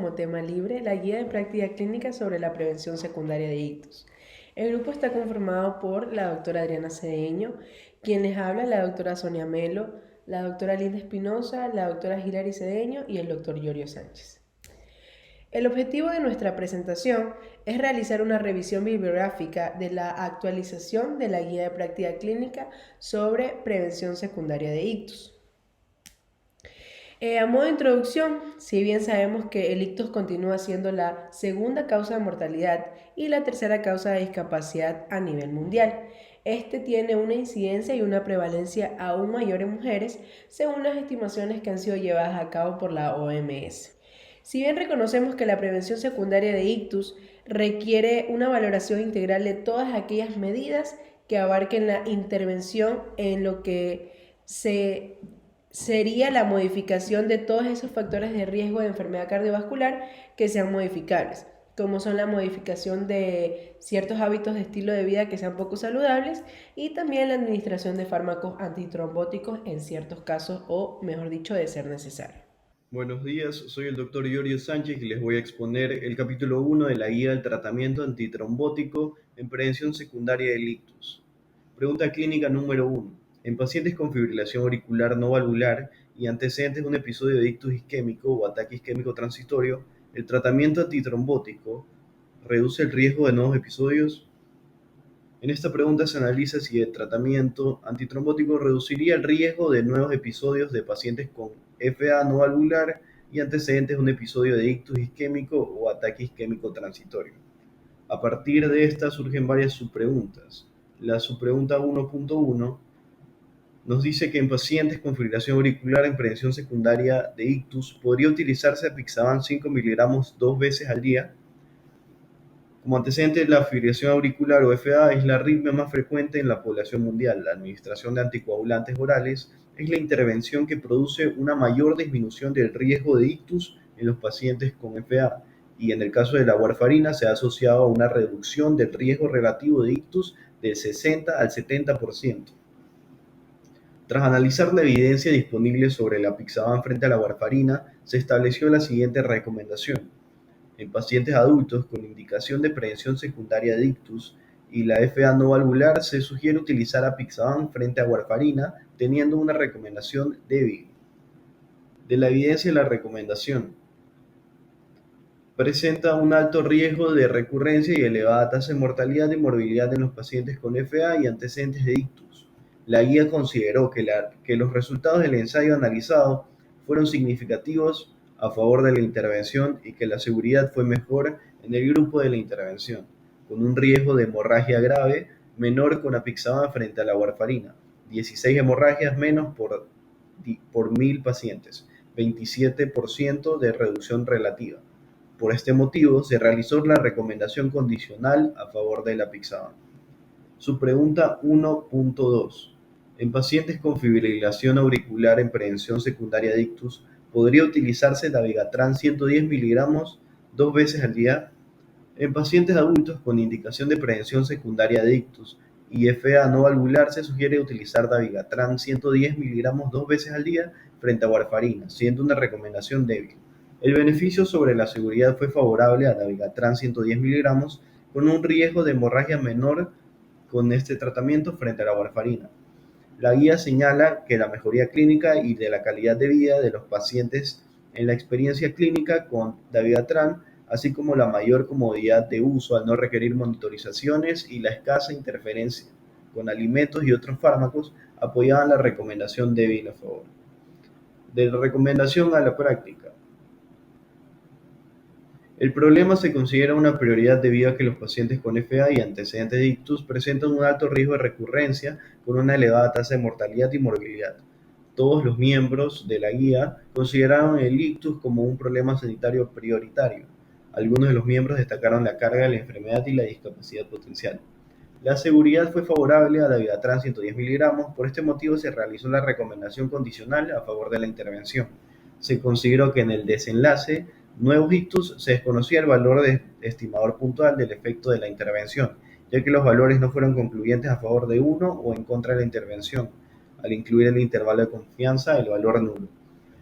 como tema libre la guía de práctica clínica sobre la prevención secundaria de ictus. El grupo está conformado por la doctora Adriana Cedeño, quien les habla, la doctora Sonia Melo, la doctora Linda Espinosa, la doctora Hilary Cedeño y el doctor Yorio Sánchez. El objetivo de nuestra presentación es realizar una revisión bibliográfica de la actualización de la guía de práctica clínica sobre prevención secundaria de ictus. A modo de introducción, si bien sabemos que el ictus continúa siendo la segunda causa de mortalidad y la tercera causa de discapacidad a nivel mundial, este tiene una incidencia y una prevalencia aún mayor en mujeres, según las estimaciones que han sido llevadas a cabo por la OMS. Si bien reconocemos que la prevención secundaria de ictus requiere una valoración integral de todas aquellas medidas que abarquen la intervención en lo que sería la modificación de todos esos factores de riesgo de enfermedad cardiovascular que sean modificables, como son la modificación de ciertos hábitos de estilo de vida que sean poco saludables y también la administración de fármacos antitrombóticos en ciertos casos o, mejor dicho, de ser necesario. Buenos días, soy el doctor Yorio Sánchez y les voy a exponer el capítulo 1 de la guía del tratamiento antitrombótico en prevención secundaria del ictus. Pregunta clínica número 1. En pacientes con fibrilación auricular no valvular y antecedentes de un episodio de ictus isquémico o ataque isquémico transitorio, ¿el tratamiento antitrombótico reduce el riesgo de nuevos episodios? En esta pregunta se analiza si el tratamiento antitrombótico reduciría el riesgo de nuevos episodios de pacientes con FA no valvular y antecedentes de un episodio de ictus isquémico o ataque isquémico transitorio. A partir de esta surgen varias subpreguntas. La subpregunta 1.1 nos dice que en pacientes con fibrilación auricular en prevención secundaria de ictus podría utilizarse apixaban 5 miligramos 2 veces al día. Como antecedente de la fibrilación auricular o FA es la arritmia más frecuente en la población mundial. La administración de anticoagulantes orales es la intervención que produce una mayor disminución del riesgo de ictus en los pacientes con FA y en el caso de la warfarina se ha asociado a una reducción del riesgo relativo de ictus del 60 al 70%. Tras analizar la evidencia disponible sobre la apixaban frente a la warfarina, se estableció la siguiente recomendación. En pacientes adultos con indicación de prevención secundaria de ictus y la FA no valvular se sugiere utilizar apixaban frente a warfarina teniendo una recomendación débil. De la evidencia de la recomendación. Presenta un alto riesgo de recurrencia y elevada tasa de mortalidad y morbilidad en los pacientes con FA y antecedentes de ictus. La guía consideró que los resultados del ensayo analizado fueron significativos a favor de la intervención y que la seguridad fue mejor en el grupo de la intervención, con un riesgo de hemorragia grave menor con apixaban frente a la warfarina, 16 hemorragias menos por 1000 pacientes, 27% de reducción relativa. Por este motivo, se realizó la recomendación condicional a favor de la apixaban. Su pregunta 1.2. En pacientes con fibrilación auricular en prevención secundaria de ictus, ¿podría utilizarse dabigatran 110 miligramos 2 veces al día? En pacientes adultos con indicación de prevención secundaria de ictus y FA no valvular se sugiere utilizar dabigatran 110 miligramos 2 veces al día frente a warfarina, siendo una recomendación débil. El beneficio sobre la seguridad fue favorable a dabigatran 110 miligramos con un riesgo de hemorragia menor con este tratamiento frente a la warfarina. La guía señala que la mejoría clínica y de la calidad de vida de los pacientes en la experiencia clínica con dabigatran, así como la mayor comodidad de uso al no requerir monitorizaciones y la escasa interferencia con alimentos y otros fármacos, apoyaban la recomendación débil a favor. De la recomendación a la práctica. El problema se considera una prioridad debido a que los pacientes con FA y antecedentes de ictus presentan un alto riesgo de recurrencia con una elevada tasa de mortalidad y morbilidad. Todos los miembros de la guía consideraron el ictus como un problema sanitario prioritario. Algunos de los miembros destacaron la carga de la enfermedad y la discapacidad potencial. La seguridad fue favorable a dabigatran 110 miligramos, por este motivo se realizó la recomendación condicional a favor de la intervención. Se consideró que en el desenlace nuevos ictus se desconocía el valor de estimador puntual del efecto de la intervención, ya que los valores no fueron concluyentes a favor de uno o en contra de la intervención, al incluir el intervalo de confianza el valor nulo.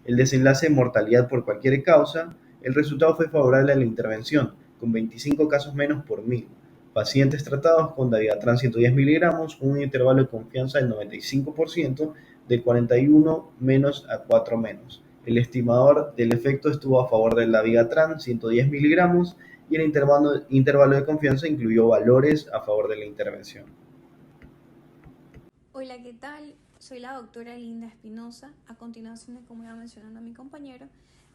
El desenlace de mortalidad por cualquier causa El resultado fue favorable a la intervención, con 25 casos menos por 1000. Pacientes tratados con dabigatran 110 miligramos, un intervalo de confianza del 95%, de 41 menos a 4 menos. El estimador del efecto estuvo a favor del dabigatran 110 miligramos y el intervalo de confianza incluyó valores a favor de la intervención. Hola, ¿qué tal? Soy la doctora Linda Espinosa. A continuación, como iba mencionando mi compañero,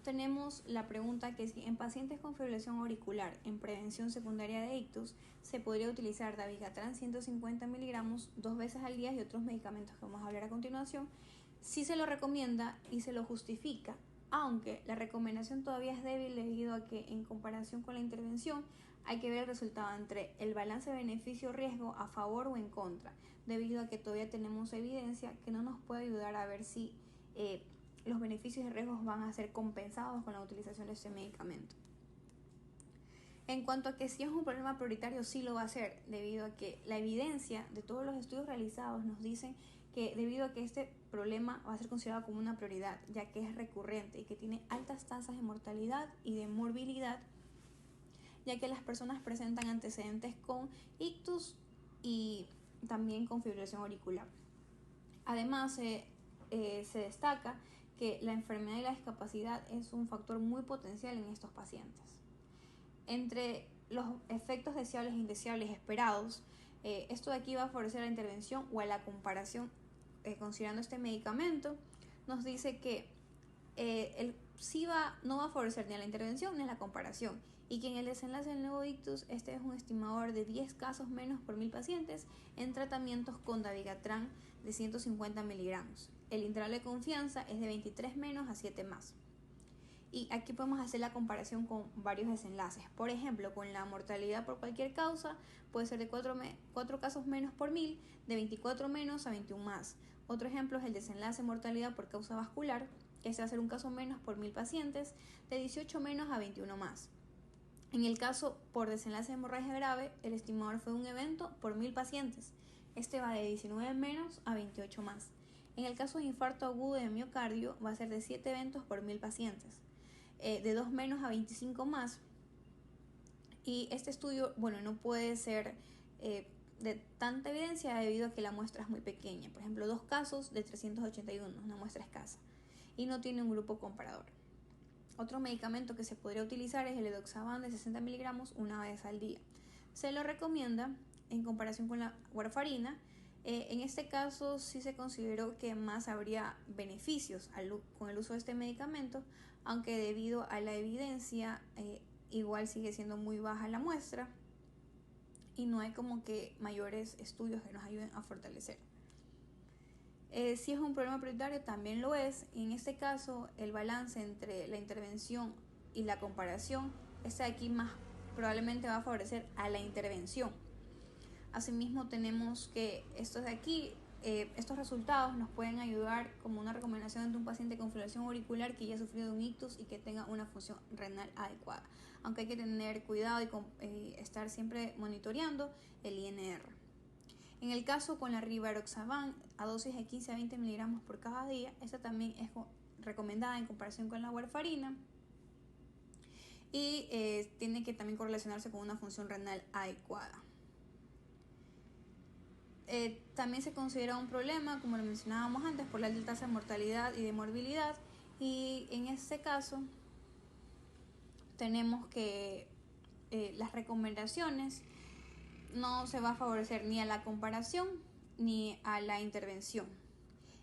tenemos la pregunta que si en pacientes con fibrilación auricular en prevención secundaria de ictus se podría utilizar dabigatran 150 miligramos 2 veces al día y otros medicamentos que vamos a hablar a continuación. Sí se lo recomienda y se lo justifica, aunque la recomendación todavía es débil debido a que en comparación con la intervención hay que ver el resultado entre el balance beneficio-riesgo a favor o en contra, debido a que todavía tenemos evidencia que no nos puede ayudar a ver si los beneficios y riesgos van a ser compensados con la utilización de este medicamento. En cuanto a que si es un problema prioritario, sí lo va a ser, debido a que la evidencia de todos los estudios realizados nos dicen que debido a que este problema va a ser considerado como una prioridad, ya que es recurrente y que tiene altas tasas de mortalidad y de morbilidad, ya que las personas presentan antecedentes con ictus y también con fibrilación auricular. Además, se destaca que la enfermedad y la discapacidad es un factor muy potencial en estos pacientes. Entre los efectos deseables e indeseables esperados, esto de aquí va a favorecer la intervención o a la comparación considerando este medicamento. Nos dice que el SIVA no va a favorecer ni a la intervención ni a la comparación, y que en el desenlace del nuevo ictus este es un estimador de 10 casos menos por 1000 pacientes en tratamientos con dabigatran de 150 miligramos. El intervalo de confianza es de 23 menos a 7 más. Y aquí podemos hacer la comparación con varios desenlaces. Por ejemplo, con la mortalidad por cualquier causa puede ser de 4 casos menos por 1000, de 24 menos a 21 más. Otro ejemplo es el desenlace de mortalidad por causa vascular, que se va a ser un caso menos por 1000 pacientes, de 18 menos a 21 más. En el caso por desenlace de hemorragia grave, el estimador fue un evento por 1000 pacientes. Este va de 19 menos a 28 más. En el caso de infarto agudo de miocardio, va a ser de 7 eventos por 1000 pacientes, de 2 menos a 25 más. Y este estudio, no puede ser de tanta evidencia debido a que la muestra es muy pequeña. Por ejemplo, 2 casos de 381, una muestra escasa, y no tiene un grupo comparador. Otro medicamento que se podría utilizar es el edoxaban de 60 miligramos una vez al día. Se lo recomienda en comparación con la warfarina. En este caso sí se consideró que más habría beneficios con el uso de este medicamento, aunque debido a la evidencia igual sigue siendo muy baja la muestra y no hay como que mayores estudios que nos ayuden a fortalecer. Si es un problema prioritario, también lo es. En este caso, el balance entre la intervención y la comparación, de aquí más probablemente va a favorecer a la intervención. Asimismo, tenemos que estos resultados nos pueden ayudar como una recomendación ante un paciente con fibrilación auricular que ya ha sufrido un ictus y que tenga una función renal adecuada. Aunque hay que tener cuidado y estar siempre monitoreando el INR. En el caso con la rivaroxaban a dosis de 15 a 20 miligramos por cada día, esta también es recomendada en comparación con la warfarina y tiene que también correlacionarse con una función renal adecuada. También se considera un problema, como lo mencionábamos antes, por la alta tasa de mortalidad y de morbilidad, y en este caso tenemos que las recomendaciones no se va a favorecer ni a la comparación ni a la intervención.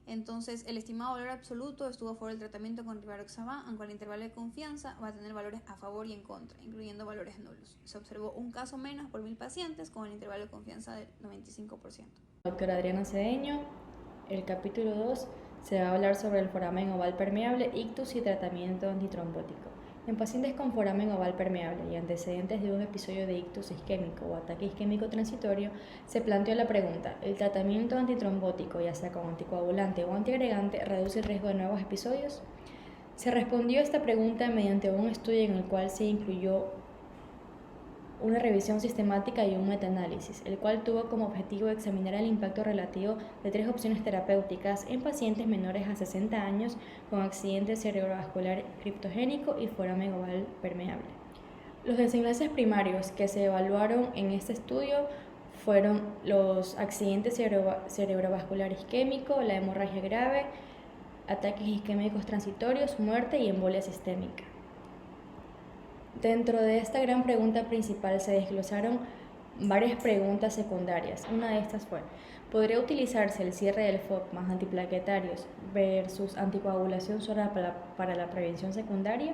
Entonces, el estimado valor absoluto estuvo a favor del tratamiento con rivaroxaban, aunque el intervalo de confianza va a tener valores a favor y en contra, incluyendo valores nulos. Se observó un caso menos por 1000 pacientes con el intervalo de confianza del 95%. Doctora Adriana Cedeño, el capítulo 2 se va a hablar sobre el foramen oval permeable, ictus y tratamiento antitrombótico. En pacientes con foramen oval permeable y antecedentes de un episodio de ictus isquémico o ataque isquémico transitorio, se planteó la pregunta: ¿el tratamiento antitrombótico, ya sea con anticoagulante o antiagregante, reduce el riesgo de nuevos episodios? Se respondió a esta pregunta mediante un estudio en el cual se incluyó una revisión sistemática y un metaanálisis, el cual tuvo como objetivo examinar el impacto relativo de 3 opciones terapéuticas en pacientes menores a 60 años con accidente cerebrovascular criptogénico y foramen oval permeable. Los desenlaces primarios que se evaluaron en este estudio fueron los accidentes cerebrovascular isquémico, la hemorragia grave, ataques isquémicos transitorios, muerte y embolia sistémica. Dentro de esta gran pregunta principal se desglosaron varias preguntas secundarias. Una de estas fue: ¿podría utilizarse el cierre del FOP más antiplaquetarios versus anticoagulación sola para la prevención secundaria?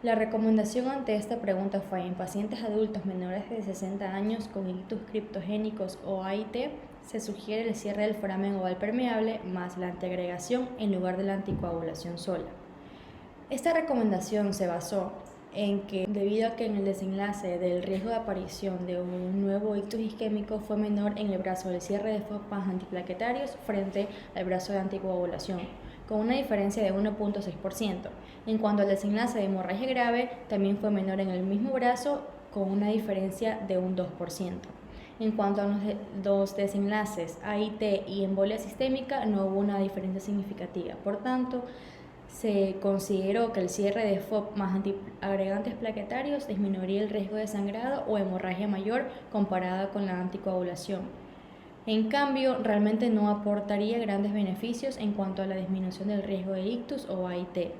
La recomendación ante esta pregunta fue: en pacientes adultos menores de 60 años con ictus criptogénicos o AIT, se sugiere el cierre del foramen oval permeable más la antiagregación en lugar de la anticoagulación sola. Esta recomendación se basó en que, debido a que en el desenlace del riesgo de aparición de un nuevo ictus isquémico fue menor en el brazo del cierre de FOP más antiplaquetarios frente al brazo de anticoagulación, con una diferencia de 1.6%. En cuanto al desenlace de hemorragia grave, también fue menor en el mismo brazo, con una diferencia de un 2%. En cuanto a los desenlaces AIT y embolia sistémica, no hubo una diferencia significativa. Por tanto, se consideró que el cierre de FOP más antiagregantes plaquetarios disminuiría el riesgo de sangrado o hemorragia mayor comparada con la anticoagulación. En cambio, realmente no aportaría grandes beneficios en cuanto a la disminución del riesgo de ictus o AIT.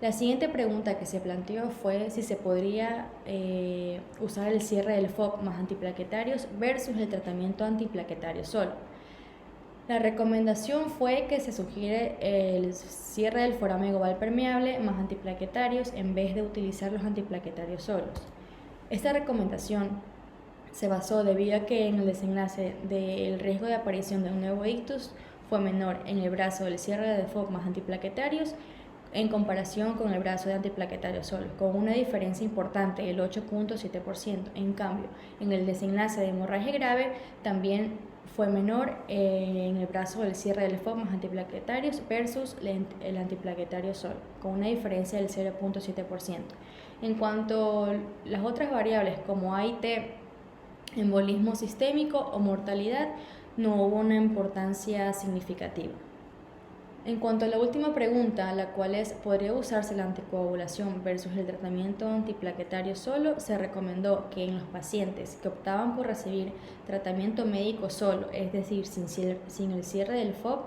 La siguiente pregunta que se planteó fue si se podría usar el cierre del FOP más antiplaquetarios versus el tratamiento antiplaquetario solo. La recomendación fue que se sugiere el cierre del foramen oval permeable más antiplaquetarios en vez de utilizar los antiplaquetarios solos. Esta recomendación se basó debido a que en el desenlace del riesgo de aparición de un nuevo ictus fue menor en el brazo del cierre de FOP más antiplaquetarios en comparación con el brazo de antiplaquetarios solos, con una diferencia importante, el 8.7%. En cambio, en el desenlace de hemorragia grave también fue menor en el brazo del cierre del FOP más antiplaquetarios versus el antiplaquetario solo, con una diferencia del 0.7%. En cuanto a las otras variables como AIT, embolismo sistémico o mortalidad, no hubo una importancia significativa. En cuanto a la última pregunta, la cual es: ¿podría usarse la anticoagulación versus el tratamiento antiplaquetario solo? Se recomendó que en los pacientes que optaban por recibir tratamiento médico solo, es decir, sin el cierre del FOP,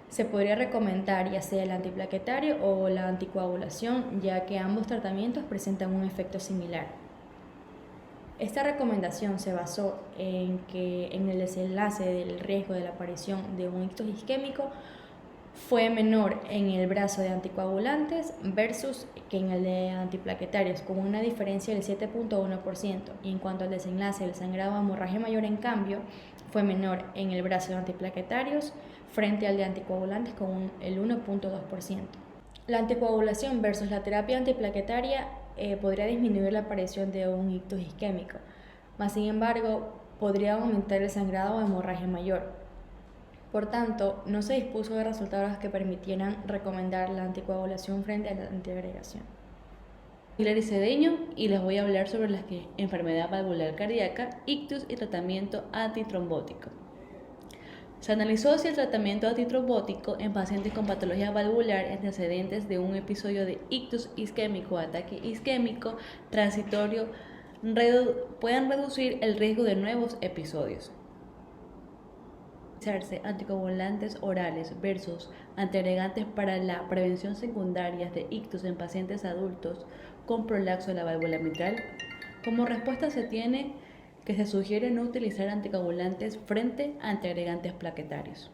se podría recomendar ya sea el antiplaquetario o la anticoagulación, ya que ambos tratamientos presentan un efecto similar. Esta recomendación se basó en que en el desenlace del riesgo de la aparición de un ictus isquémico fue menor en el brazo de anticoagulantes versus que en el de antiplaquetarios, con una diferencia del 7.1%. Y en cuanto al desenlace del sangrado o hemorragia mayor, en cambio, fue menor en el brazo de antiplaquetarios frente al de anticoagulantes, con el 1.2%. La anticoagulación versus la terapia antiplaquetaria podría disminuir la aparición de un ictus isquémico, mas sin embargo podría aumentar el sangrado o hemorragia mayor. Por tanto, no se dispuso de resultados que permitieran recomendar la anticoagulación frente a la antiagregación. Hilary Cedeño, y les voy a hablar sobre la enfermedad valvular cardíaca, ictus y tratamiento antitrombótico. Se analizó si el tratamiento antitrombótico en pacientes con patología valvular antecedentes de un episodio de ictus isquémico o ataque isquémico transitorio pueden reducir el riesgo de nuevos episodios. Anticoagulantes orales versus antiagregantes para la prevención secundaria de ictus en pacientes adultos con prolapso de la válvula mitral. Como respuesta se tiene que se sugiere no utilizar anticoagulantes frente a antiagregantes plaquetarios.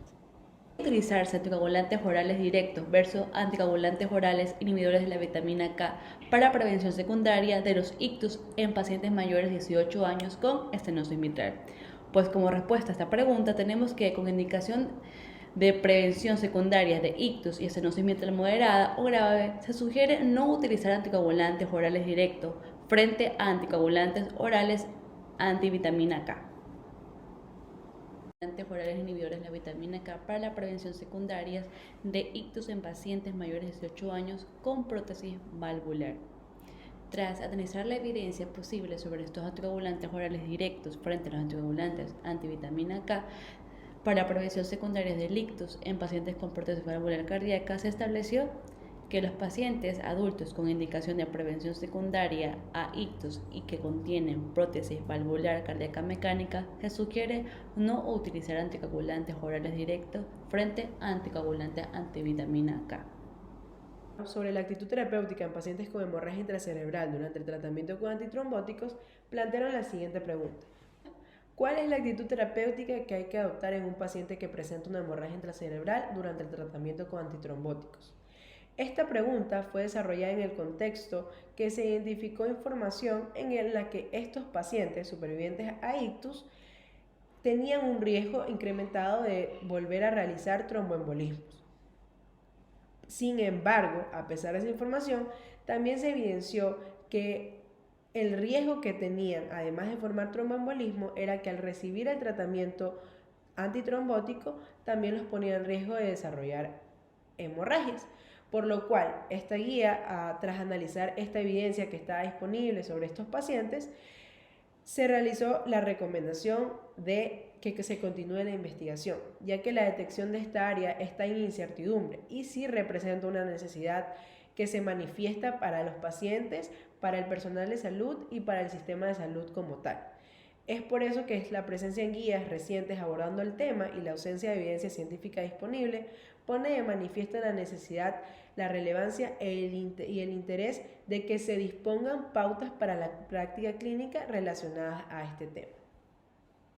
Utilizarse anticoagulantes orales directos versus anticoagulantes orales inhibidores de la vitamina K para prevención secundaria de los ictus en pacientes mayores de 18 años con estenosis mitral. Pues como respuesta a esta pregunta tenemos que con indicación de prevención secundaria de ictus y estenosis mitral moderada o grave, se sugiere no utilizar anticoagulantes orales directos frente a anticoagulantes orales antivitamina K. Anticoagulantes orales inhibidores de la vitamina K para la prevención secundaria de ictus en pacientes mayores de 18 años con prótesis valvular. Tras analizar la evidencia posible sobre estos anticoagulantes orales directos frente a los anticoagulantes antivitamina K para prevención secundaria del ictus en pacientes con prótesis valvular cardíaca, se estableció que los pacientes adultos con indicación de prevención secundaria a ictus y que contienen prótesis valvular cardíaca mecánica, se sugiere no utilizar anticoagulantes orales directos frente a anticoagulantes antivitamina K. Sobre la actitud terapéutica en pacientes con hemorragia intracerebral durante el tratamiento con antitrombóticos, plantearon la siguiente pregunta. ¿Cuál es la actitud terapéutica que hay que adoptar en un paciente que presenta una hemorragia intracerebral durante el tratamiento con antitrombóticos? Esta pregunta fue desarrollada en el contexto que se identificó información en la que estos pacientes supervivientes a ictus tenían un riesgo incrementado de volver a realizar tromboembolismos. Sin embargo, a pesar de esa información, también se evidenció que el riesgo que tenían, además de formar tromboembolismo, era que al recibir el tratamiento antitrombótico también los ponía en riesgo de desarrollar hemorragias. Por lo cual, esta guía, tras analizar esta evidencia que estaba disponible sobre estos pacientes, se realizó la recomendación de que se continúe la investigación, ya que la detección de esta área está en incertidumbre y sí representa una necesidad que se manifiesta para los pacientes, para el personal de salud y para el sistema de salud como tal. Es por eso que la presencia en guías recientes abordando el tema y la ausencia de evidencia científica disponible pone de manifiesto la necesidad, la relevancia y el interés de que se dispongan pautas para la práctica clínica relacionadas a este tema.